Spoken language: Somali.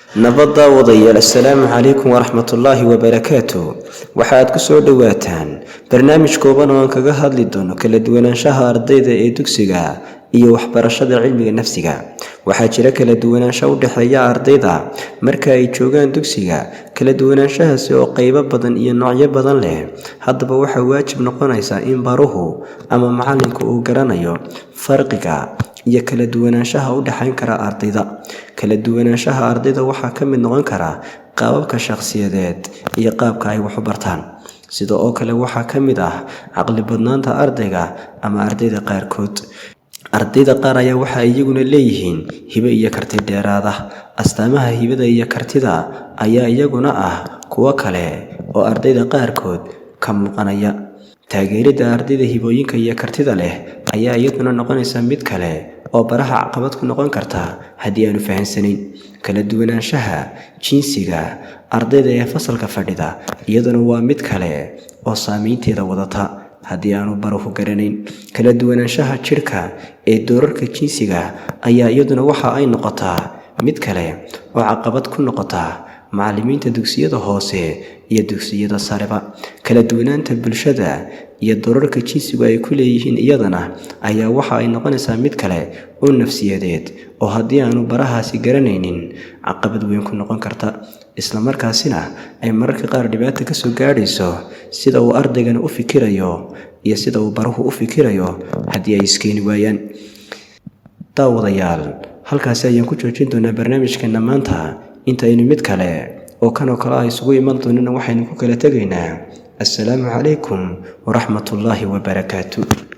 nabadda wadayaal assalaamu calaykum waraxmatullaahi wabarakaatu. waxaad ku soo dhowaataan barnaamij kooban oo aan kaga hadli doono kala duwanaanshaha ardayda ee dugsiga iyo waxbarashada cilmiga nafsiga. waxaa jira kala duwanaansho u dhexeeya ardayda marka ay joogaan dugsiga, kala duwanaanshahaasi oo qaybo badan iyo noocyo badan leh. haddaba waxaa waajib noqonaysa in baruhu ama macalinku uu garanayo farqiga iyo kala duwanaanshaha u dhexayn kara ardayda. kala duwanaanshaha ardayda waxaa ka mid noqon kara qaababka shakhsiyadeed iyo qaabka ay wax u bartaan. sidoo oo kale waxaa ka mid ah caqli badnaanta ardayga ama ardayda qaarkood. ardayda qaar ayaa waxa iyaguna leeyihiin hibo iyo karti dheeraad ah. astaamaha hibada iyo kartida ayaa iyaguna ah kuwo kale oo ardayda qaarkood ka muuqanaya. taageeridda ardayda hibooyinka iyo kartida leh ayaa iyaduna noqonaysa mid kale oo baraha caqabad ku noqon karta haddii aanu fahansanayn. kala duwanaanshaha jinsiga ardayda ee fasalka fadhida iyaduna waa mid kale oo saameynteeda wadata haddii aanu baruhu garanayn. kala duwanaanshaha jidhka ee doorarka jinsiga ayaa iyaduna waxa ay noqotaa mid kale oo caqabad ku noqota macallimiinta dugsiyada hoose iyo dugsiyada sareba. kala duwanaanta bulshada iyo doorarka jinsigu ay ku leeyihiin iyadana ayaa waxa ay noqonaysaa mid kale oo nafsiyadeed oo haddii aanu barahaasi garanaynin caqabad weyn ku noqon karta, islamarkaasina ay mararka qaar dhibaato ka soo gaadhayso sida uu ardaygana u fikirayo iyo sida uu baruhu u fikirayo haddii ay iskeeni waayaan. daawadayaal, halkaasi ayaan ku joojin doonaa barnaamijkeena maanta. intaynu mid kale oo kanoo kale ah isugu iman doonana waxaynu ku kala tegaynaa. assalaamu calaykum waraxmatullaahi wabarakaatu.